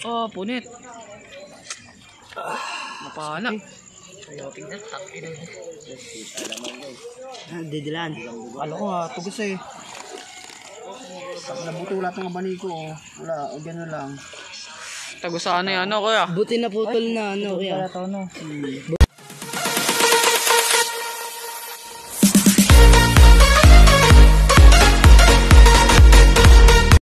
Oh, punit. Napana. Didilan. Alam ko nga, tugos eh. Nabuto lahat ng abani ko. Wala, o gano'n lang. Tagusan na yan, ano kuya? Buti na putol na, ano kuya.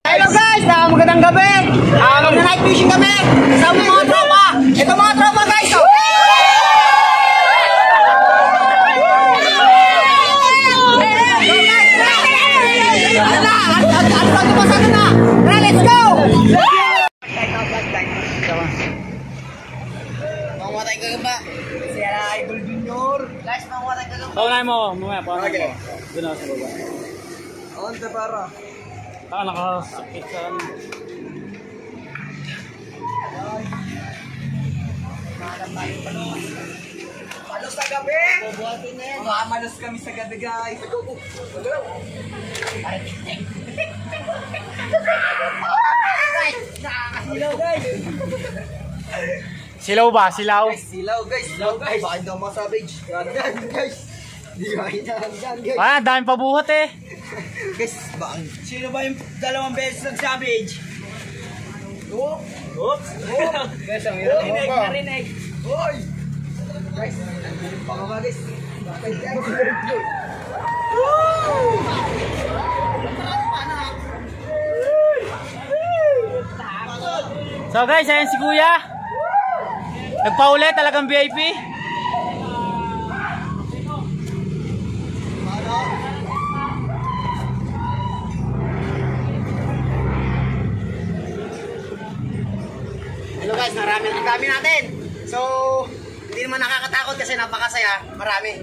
Hello guys! Magandang gabi! Mag-night fishing kami! Kasama mga tropa! Ito mga tropa guys! Let's go! Mangwatay ka ba? Siya na Idol Junior. Guys, mangwatay ka ba? Paunay mo, mamaya, paunay mo. Doon ako sa baba. On the para. Nakasakit sa ano. Malos na gabi! Bubuhatin na yan. Malos kami sa gabi guys. Nakakasilaw guys. Silaw ba? Silaw? Silaw guys. Baka hindi ako mga savage. Yan guys. Di ba yan guys. Ah, dami pa buhat eh. Guys, bang. Sino ba yung dalawang beses nag-savage? Oops! Oops! Guys, ang hirap pa. Narinig. Hoy! Guys, pangaba guys. Bakit guys? So guys, ayan si Kuya. Nagpauli, talagang VIP. Hello guys, marami ang dami natin. So, hindi naman nakakatakot kasi napakasaya. Marami.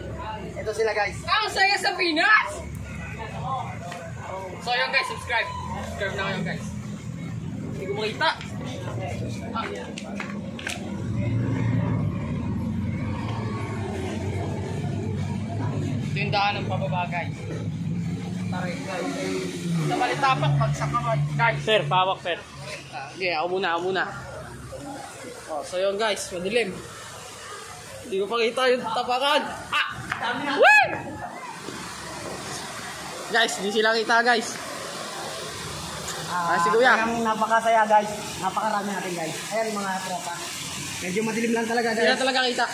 Ito sila guys. Ang saya sa Pinas! So yun guys, subscribe. Subscribe na kayo guys. Hindi ko makita. Ito yung daan ng pababa guys. Taray guys. Nabalitapak, bagsak naman. Guys. Sir, pawak sir. Hindi, ako muna. Oh, so yun guys, madilim. Hindi ko pakita yung tapakan. Ah! Woo! Guys, hindi sila kita guys. Si Kuya. Napakasaya guys. Napakarami natin guys. Ayan mga tropa. Medyo madilim lang talaga guys. Hindi na talaga kita.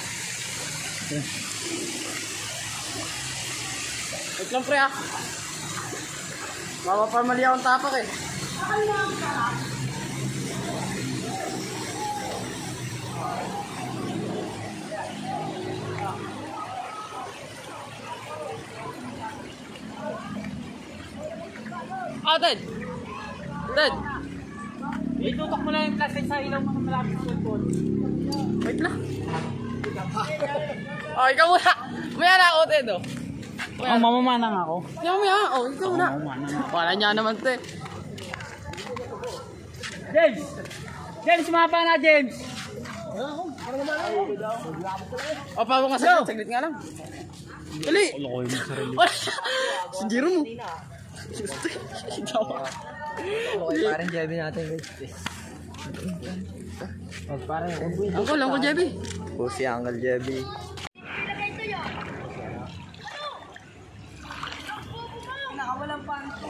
Wait lang pre ah. Mapapamali akong tapak eh. Ah, Ted! Ted! Itutok mo lang yung plastic sa ilaw mga malapit sa cellphone. Wait lang. Oh, ikaw muna. Maya na ako, Ted, oh. Oh, mamamana nga ako. Maya, oh, ikaw na. Wala niya naman, Ted. James! James, sumapa na, James! O, pago nga saglit nga lang. Dali! Si Jiro mo. Parang Jebby natin guys. Parang Uncle Jebby. po si Uncle Jebby. Nakawalang panto.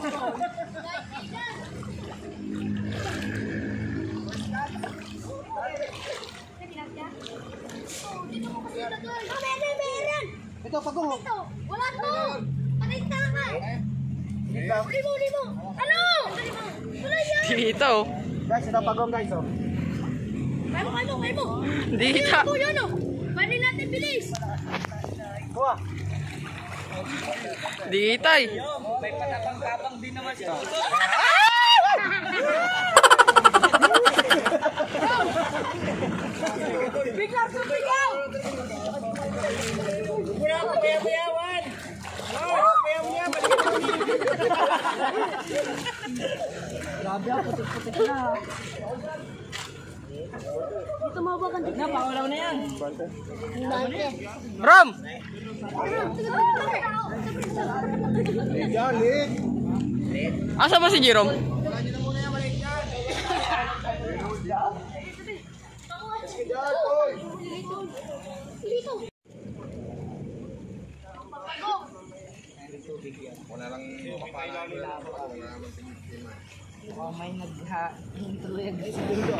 Ito pagong. Wala to. Patay ka. Limo. Ano? Wala yan. Dito, oh. Guys, ito pagong guys oh. Kaya mo. Dito. Ito yun oh. Panin natin bilis. Kuha. Dito, eh. May patabang-tabang din naman siya. Biglang sumigaw. Muna ako, bayawan. Grabe ako, putik-putik na. Dito mawagan dito. Napakalaw na yan. Ram! Asa ba si Jerome? may nag-hintulog sa dulo.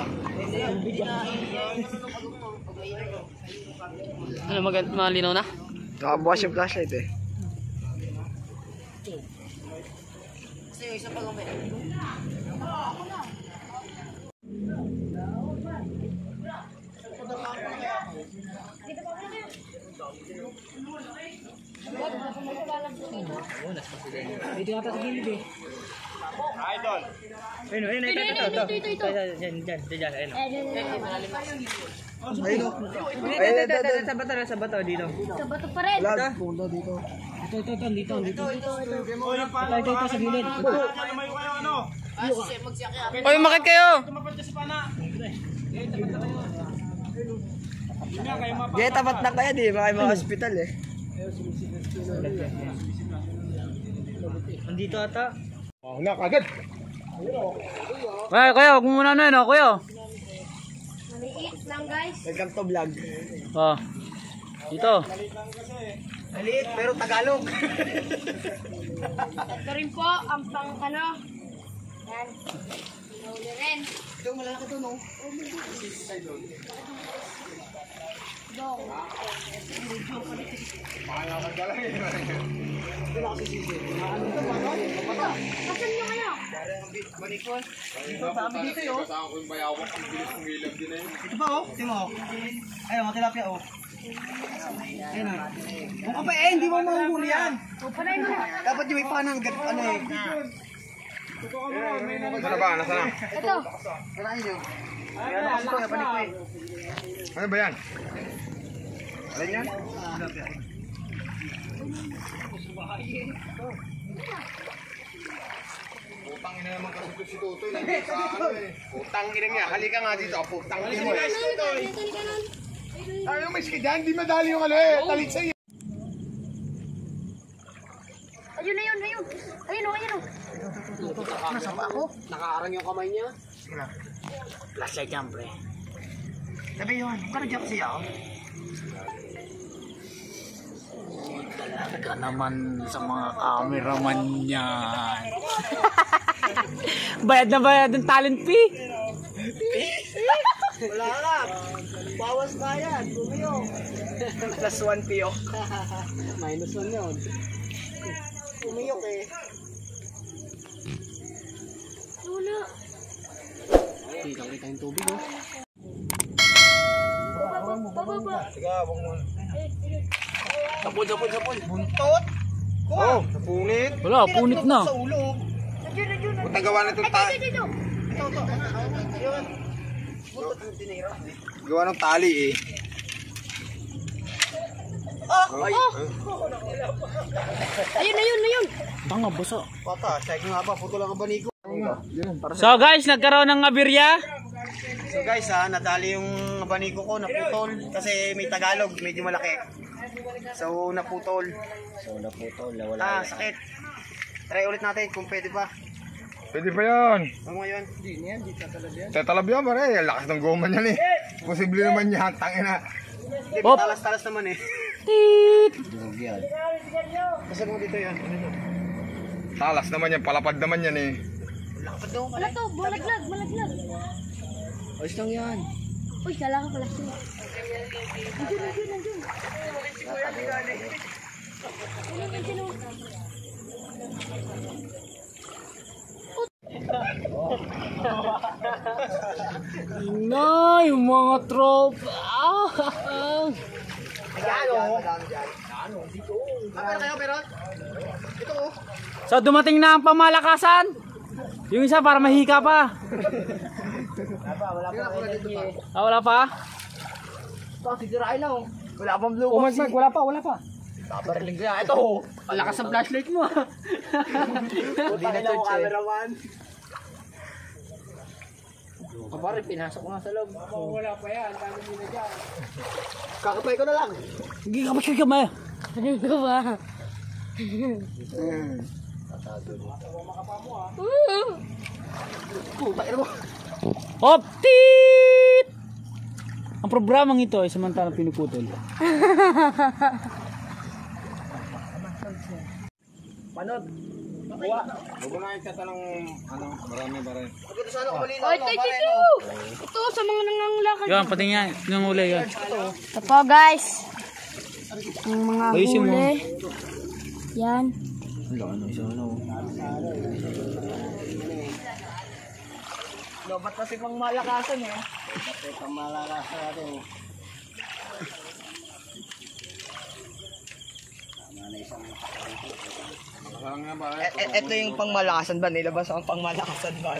Ano, malinaw na? Nakabukas yung flashlight eh. Kasi yung isa pa gamit. Dito nga sa gilid eh. Ito. Ayun, sa bato dito. Sa bato pa rin. Dito. Dito sa gilid. Oy, makit kayo! Gaya tapat na kaya di ba kayo mga hospital eh. Andito ata. Ay, kuya, huwag mo muna na yun, kuya. Maliit lang guys. Welcome to vlog. Oh. Dito. Maliit pero Tagalog. Ito rin po ang pang ano. Yan. Nahuli rin. Ito malaki to no. Dong. Kasan nyo kayo? Ito pa oh. Ito mo. Ayun, mga tilapia oh. Ayun na. Kung ka pa eh, hindi mo mahuhuli yan. Panay mo na. Dapat yung may panang ano eh. Nasaan ba? Nasaan na? Ito. Kanain nyo. Ayan ako ito, yapanik ko eh. Ano ba yan? Alin yan? Putang ina naman kasi ito si Tutoy. Nandito sa ano eh. Putang ina niya. Halika nga dito. Putang ina mo eh. Ay, yung may skidyan. Di madali yung ano eh. Talit sa'yo. Ayun na yun, ayun. Ayun o, ayun o. Nasa pa ako. Nakaarang yung kamay niya. Flashlight yan pre. Sabi yun, kano dyan siya oh. Talaga naman sa mga cameraman niya. Bayad na bayad ng talent fee. Wala ka. Bawas bayad. Bumiyok. Plus 1 piyok. Minus 1 yun. Bumiyok eh. Wala. Kita yung tubig oh. Bababa. Sige, huwag mo. Sapol. Buntot? Oh, napunit. Wala, punit na. Sa ulo. Nandiyon. Putang gawa na itong tali. Ito. Yun. Buntot ang tinira. Gawa ng tali eh. Ay, Ayun. Tanga, basa. Pata, check nga ba? Puto lang ang bani ko. So guys, nagkaroon ng abirya. So guys nadali yung abaniko ko, naputol. Kasi may Tagalog, medyo malaki. So naputol. Wala. Sakit. Try ulit natin kung pwede pa. pwede pa yan. Ano ngayon? Hindi niyan, di tatalab yan. Tatalab yan pare. Lakas ng goma niyan eh. Posible naman yan. Tangina. Hindi, Hop. talas-talas naman eh. Tit. Kasi mo dito yan. Ano yun? Talas naman yan. Palapad naman yan eh. Wala to, malaglag. Ayos lang yan. Uy, kala ka pala siya. Nandiyon. Na, yung mga tropa. Kapera kayo, pero? Ito oh. So dumating na ang pamalakasan. Yung isa para mahika pa. Wala pa? Ito, sisirain lang oh. Wala pang blue Oh, box. wala pa. Papariling ko yan. Ito oh. Ang lakas ng flashlight mo. Hindi na to, cameraman. Kapare, pinasok ko nga sa loob. Wala pa yan. Dami nila dyan. Kakapay ko na lang. Hindi ka ba? Ano ka ba? Hop! Tit! Ang programang ito ay samantalang pinuputol. Panod. Huwag na yung kata ng ano, marami. Pagkita sana ko malinaw. Oh, ito. Ito, sa mga nanganglakad. Yan, pati nga, yung huli yan. Ito po, guys. Ang mga Ayusin mo. huli. Yan. Ba't kasi pang malakasan eh? Pang malakasan natin. Parang nga ba? Ito yung pang malakasan ba? Nilabas ang pang malakasan ba?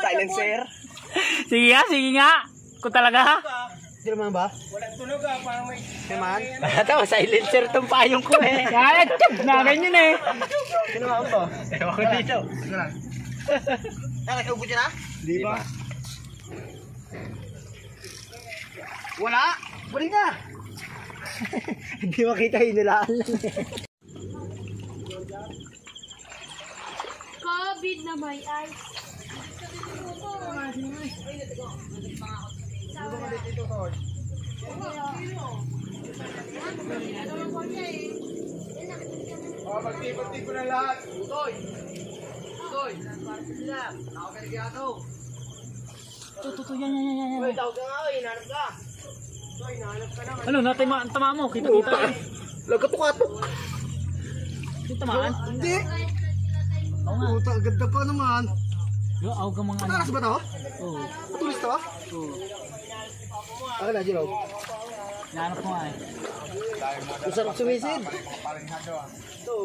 Silencer. Sige nga. Kung talaga. Hindi naman ba? Walang tunog parang may... Naman? Ito, silencer tong payong ko eh. Kaya, na ganyan eh. Sino ba ito? Ewan ko dito. Nakasubo dyan ha? Di ba? Wala! Buli na! Hindi makita yung nilaan lang eh. COVID na may ice. Pagtipati ko na lahat. Utoy! Nakapagigado! Tuto, yan. Uy, tawag ka nga eh, hinanap ka! Utoy, nahanap ka na. Ano, tama mo. Kita. Lagato-kato! Yung tamaan. Hindi! Puta, ganda pa naman. Yung awag ka mga ano. Patalas ba to? Oo. Patulis to? Oo. Akin na, Jiro. Nahanap ko nga eh. Masarap sumisid. Ito.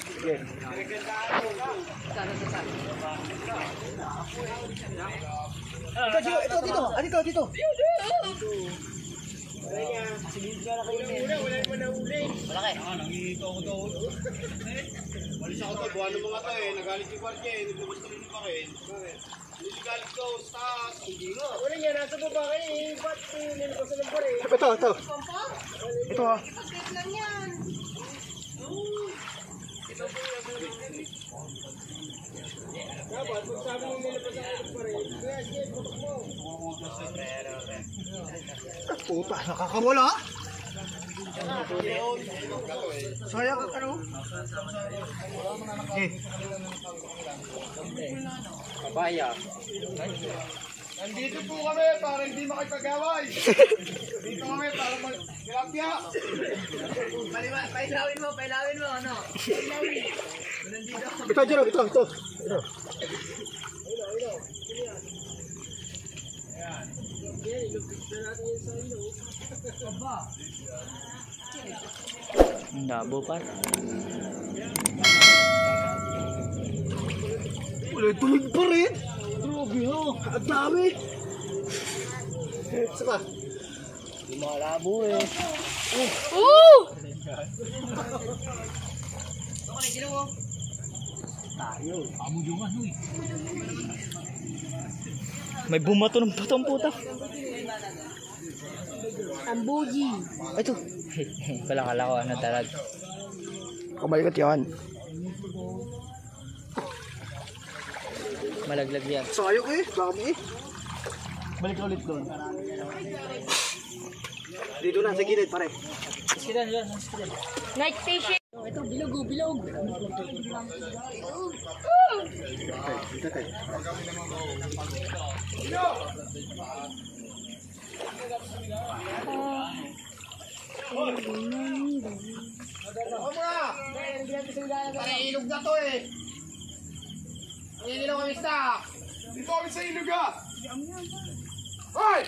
Sige. Ito, Jiro. Ito, dito. Ano ito, dito? Walis ako to, buwan ng mga to eh. Nagalit yung kwartya eh. Naglabas na rin pa rin. Hindi galit ko, taas. Hindi nga. Wala niya, nasa baba kayo eh. Ba't nilabas na ng pare? Ito. Ito ah. Puta, nakakawala. Sayang ka ano? Papaya. Nandito po kami para hindi makipag-away. Dito kami para mag-tilapia. Pailawin mo, ano? Ito, Jero, ito. Ang dabo pa. Wala, tuloy pa rin. Grabe ho, ang dami. Saba? Hindi malabo eh. Oo! Amo yung ano eh. May bumato ng putong puta. Ang buji. Ito. Kala ko ano talaga. Kabalikat yan. Malaglag yan. Sayok eh, dami eh. Balik ulit doon. Dito na, sa gilid pare. Sikiran yan. Night fishing. Ito, bilog. Para ilog na to eh. Nangingilaw kami stock. Dito kami sa ilog ah. Hoy!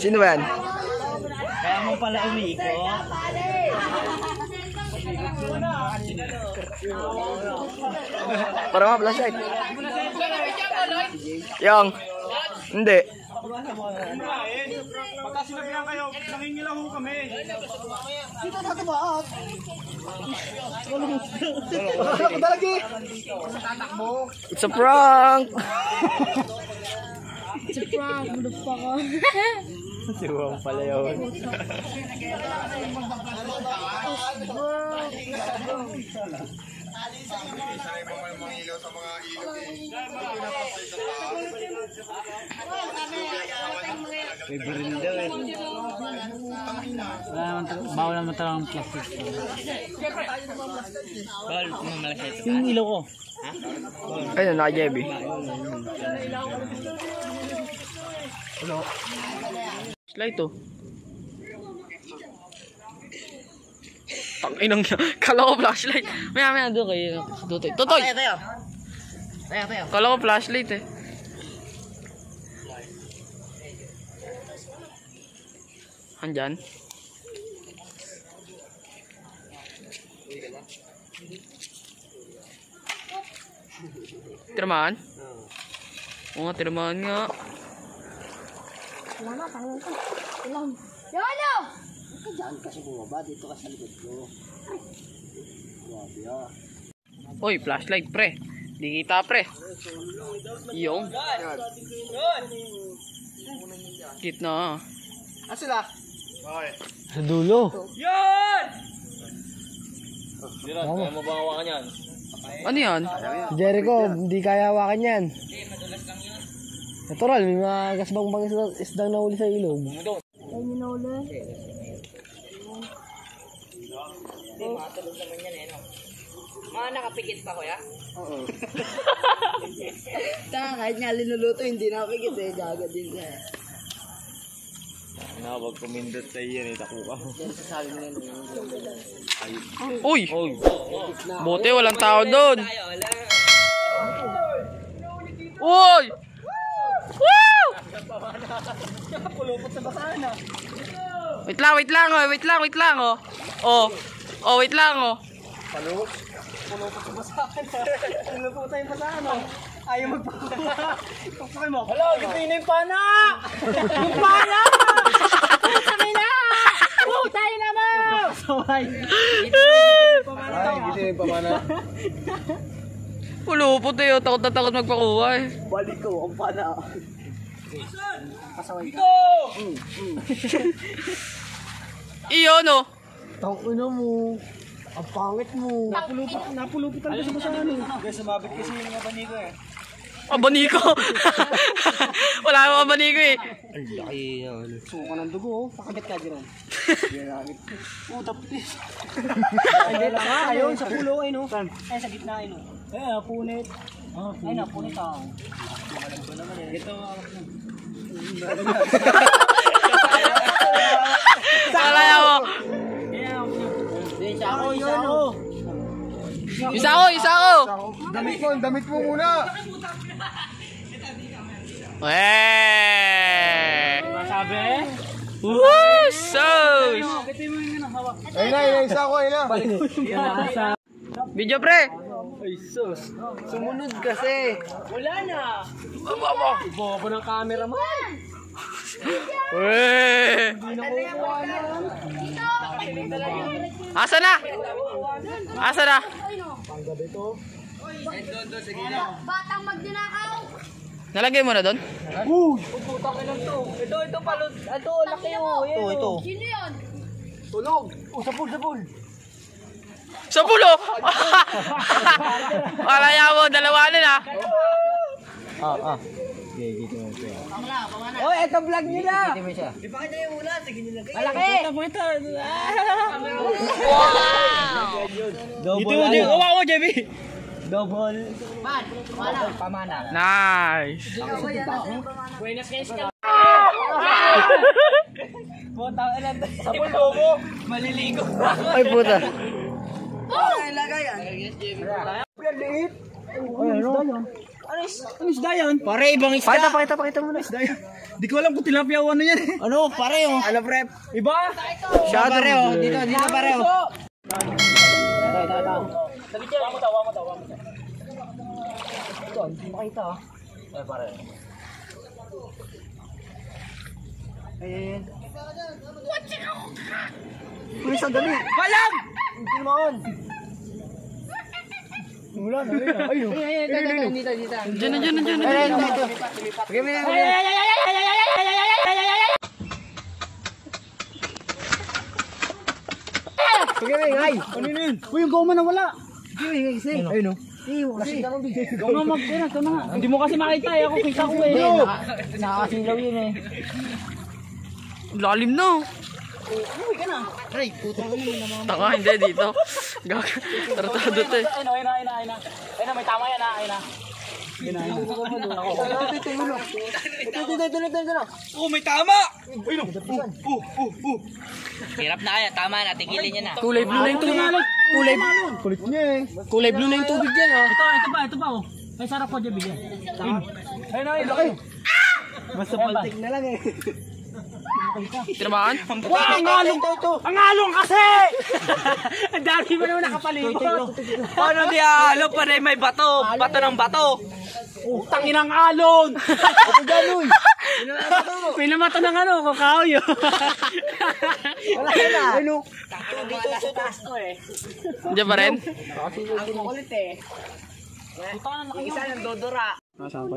Sino ba yan? Kaya mo pala umiikot. Para ma flashlight. Yang. Hindi. Pagka sinabihan kayo, nangingilang ho kami. It's a prank! It's a prank, motherfucker. Siwang pala yun. Bawal naman talagang plastic. Yung ilaw ko. Ayun, naka-Jebby. Slide to. Tanginang kala ko flashlight. Maya doon kayo. Tutoy. Tutoy! Tayo. Kala ko flashlight eh. Andyan. Tiramaan? Oo nga, tiramaan nga. Wala na, tangan ka. Ilang. Yolo! Diyan kasi bumaba, dito ka sa likod ko. Grabe ah. Uy, flashlight pre. Di kita pre. Yung. Gitna. Ah sila? Sa dulo. Ano yan? Si Jericho, hindi kaya hawakan yan. Natural, may mga gasbang isdang nahuli sa ilog. Ay, minole. Matulog naman yan eh, no? Mga nakapikit pa kuya? Oo. Kahit nga linuluto, hindi nakapikit eh. Gaga din siya. Wag kumindot sa iyan eh, taku ka. Sasabi mo yun. Uy! Buti walang tao doon. Uy! Woo! Wait lang oh. Oh, wait lang oh. Ayaw magpakuha. Pagpakay mo. Hala, gipin na yung pana! Yung pala! Puta na! Puta na mo! Ay, gipin na yung pamana. Pulupot eh, oh. Takot na takot magpakuha eh. Balik ko, ang pana. Pasaway ka. Iyon oh. Tangina mo. Ang pangit mo. Napulupitan ko sa basahan eh. Guys, sumabit kasi yung abaniko eh. Abaniko. Wala akong abaniko eh. Ang laki yan. Suka ng dugo oh. Pakagat ka dyan. Puta putis. Hindi, tanga. Ayun, sa pulo ay no. Ay, sa gitna ay no. Eh, punit. Ay na, punit ah. Ito. Wala ako. Isa ako. Damit mo muna. Masabi? Woo! Sos! Ayun na, isa ako, ayun na. Video pre! Ay, sus. Sumunod kasi. Wala na. Bobo ng camera mo. Weh! Asa na? Batang magdinakaw! Nalagay mo na doon? Putang ina to. Ito palod. Ito, laki mo. Ito. Sino yun? Tulog. Sa pool. Sa pulo! Malaya mo, dalawa na na. Oh, ito vlog nila. Di pa kita yung ulan. Sige nila kayo. Malaki. Double. Ito, hawa mo, JB. Double. Pamana. Nice! Buenas guys ka. Sa pulo mo. Maliligo. Ay puta. Ay, lagay yan. Ano isda yan? Pare, ibang isda. Pakita mo na. Di ko alam kung tilapia o ano yan. Ano, pare oh. Ano, prep? Iba? Shadow. Pare, oh. Dito pare, oh. Ayan. Uy, sandali. Balang! Hindi naman. Wala na, ayun. Ayun, dito. Diyan. Ayun, dito. Bigyan mo yan. Bigyan mo yan, ay. Ano yun? Uy, yung goma na wala. Bigyan mo yan, isa. Ayun, no? Hindi mo kasi makita eh. Ako kita ko eh. Nakakasilaw yun eh. Lalim na. Uy, ka na. Aray, putang ano mo naman. Tanga, hindi dito. Gag. Tratado to eh. Ayun na, may tama yan ha. Ayun na. Oh, may tama! Hirap na kaya. Tama na. Tigilin niya na. Kulay blue na yung tubig. Kulit niya eh. Kulay blue na yung tubig dyan ha. Ito pa oh. May sarap po dyan bigyan. Ayun, laki. Basta paltik na lang eh. Tinamaan? Ang along kasi! Ang dami mo naman nakapalikot. Paano di halo pa rin may bato? Bato ng bato. Tangin ang alon! Ako gano'n. May namata ng ano, kakaoy. Wala na. Ano? Dito sa taas to eh. Diyan pa rin? Ang kulit eh. Yung isa ng dodora. Nasaan pa?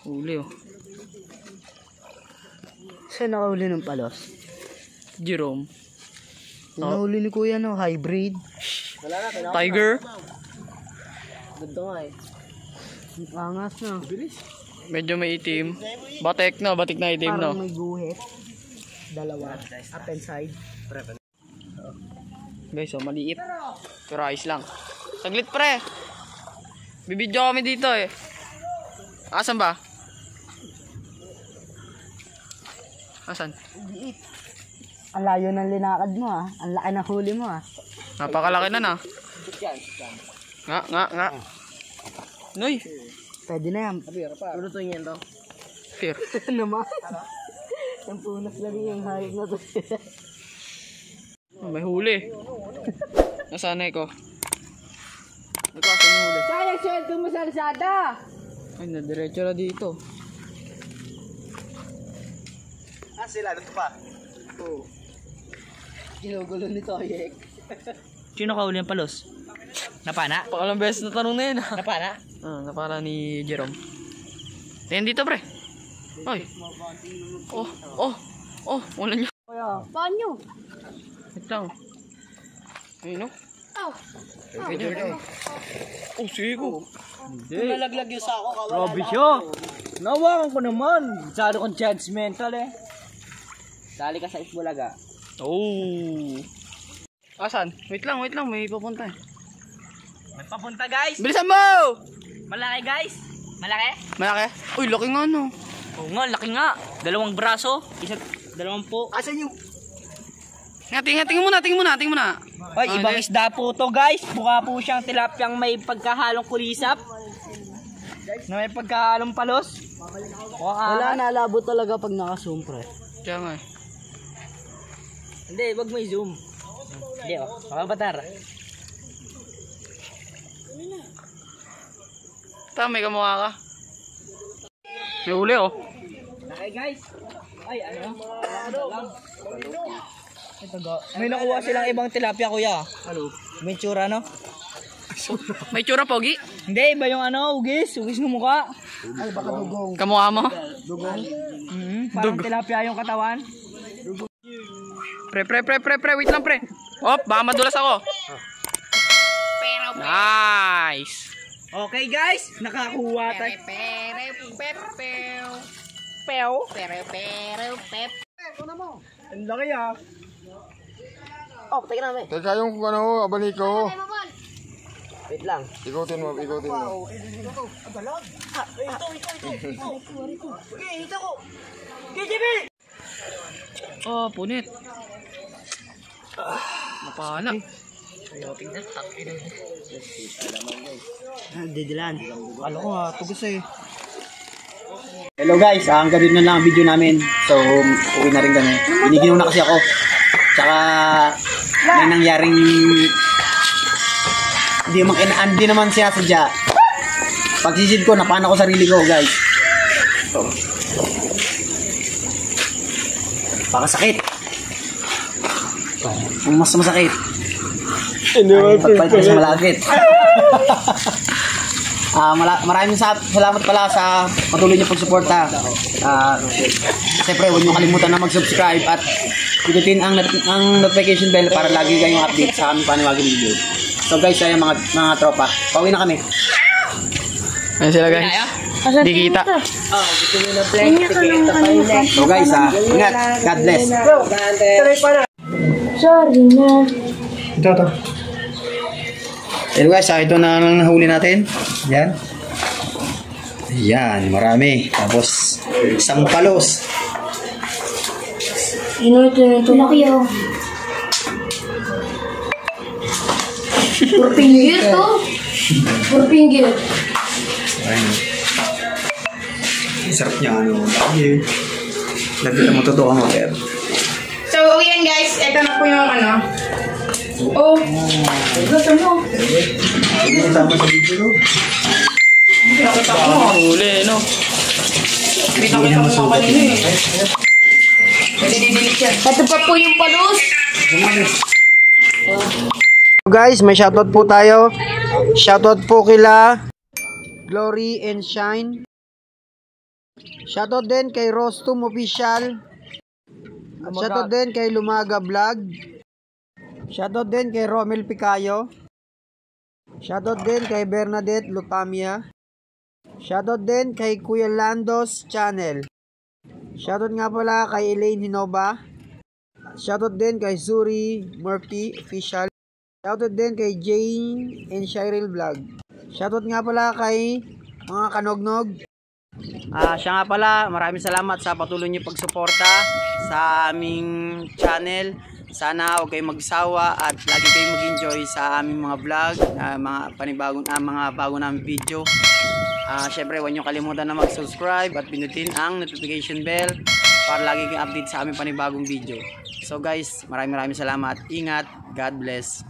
Uli oh. Saan nakahuli ng palos? Jerome. Nakahuli ni Kuya no, hybrid. Tiger. Ganda nga eh. Angas na. Medyo may itim. Batik na itim no. Parang may guhit. Dalawa. Up and side. Guys, oh, maliit. Pero ayos lang. Saglit pre. Bibidyo kami dito eh. Asan ba? Asan? Ang layo ng linakad mo ah. Ang laki ng huli mo ah. Napakalaki na na. Nga. Noy. Pwede na yan. Lutuin yan to. Fair. Naman. Ang punas lang yung hayop na to. Oh, may huli. Nasanay ko. Nagkasan yung huli. Sayang sweldo mo sa Lazada! Ay, nadiretso na dito. Sila, dito pa. Oo. Ginugulo nito, Yek. Sino ka uli ng palos? Napana? Pakalang beses na tanong na yun ha. Napana? Napala ni Jerome. Tingnan dito pre. Ay. Wala niya. Paano? Wait lang. Ayun o. Oh. Oh, sige ko. Nalaglag yung sako ka. Grabe siya! Nawakan ko naman! Masyado kong judgmental eh. Dali ka sa Isbulaga. Oh. Asan? Wait lang. May papunta eh. May papunta guys! Bilisan mo! Malaki guys! Malaki? Malaki? Uy, laki nga no. Oo nga, laki nga. 2 braso, 2 po. Asan yung... Tingin mo na. Ay, ibang isda po to guys. Mukha po siyang tilapyang may pagkahalong kulisap. Na may pagkahalong palos. Wala, nalabo talaga pag naka-zoom pre. Kaya nga eh. Hindi, wag mo i-zoom. Hindi oh, makabatar. May kamukha ka. May huli oh. Okay guys. Ay, ano? May nakuha silang ibang tilapia kuya. Ano? May tsura no? May tsura pogi. Hindi, iba yung ano, ugis ng mukha. Ay, baka dugong. Kamukha mo. Dugong? Parang tilapia yung katawan. Pre. Wait lang pre. Op, baka madulas ako. Nice. Okay guys, nakakuha tayo. Ang laki ah. Oh, patay ka namin. Teka yung ano, abaniko. Wait lang. Ikutin mo. Oh, punit. Mapana. Didilan. Ano ko ha, tugas eh. Hello guys, hanggang dito na lang ang video namin. So, uwi na rin kami. Binigyan na kasi ako. Tsaka, may nangyaring hindi naman sinasadya. Pagsisid ko, napana ko sarili ko guys. So, Napakasakit. Ang mas masakit. Ay, pagpalit ko sa malapit. Maraming salamat pala sa patuloy niyo pagsuporta. Siyempre, huwag niyo kalimutan na mag-subscribe at pindutin ang notification bell para lagi kayong update sa aming panibagong video. So guys, ay mga tropa, pauwi na kami. Ayan sila guys. Di kita. So guys, ingat. God bless. Sorry na. Ito. Hello guys, ito na lang nahuli natin. Yan. Yan, marami. Tapos, isang palos. Ito. Laki oh. Purpinggir to. Purpinggir. Ayun. Sarap niya, ano. Lagi. Lagi mo totoo mo, pero. So, yan guys. Ito na po yung ano. Oh. Gusto mo. Hindi mo tama sa video, no? Nakita ko mo. Huli, no? Kita mo kanina eh. Pwede dinilit yan. Ito pa po yung palos. Guys, may shoutout po tayo. Shoutout po kila Glory and Shine. Shoutout din kay Rostum Official. At shoutout din kay Lumaga Vlog. Shoutout din kay Romel Picayo. Shoutout din kay Bernadette Lutamia. Shoutout din kay Kuya Landos Channel. Shoutout nga pala kay Elaine Hinoba. Shoutout din kay Zuri Murphy Official. Shoutout din kay Jane and Shirel Vlog. Shoutout nga pala kay mga kanognog. Siya nga pala, maraming salamat sa patuloy niyo pagsuporta sa aming channel. Sana huwag kayong magsawa at lagi kayong mag-enjoy sa aming mga vlog, mga bago naming video. Syempre, huwag niyo kalimutan na mag-subscribe at pindutin ang notification bell para lagi kayong update sa aming panibagong video. So guys, maraming salamat. Ingat. God bless.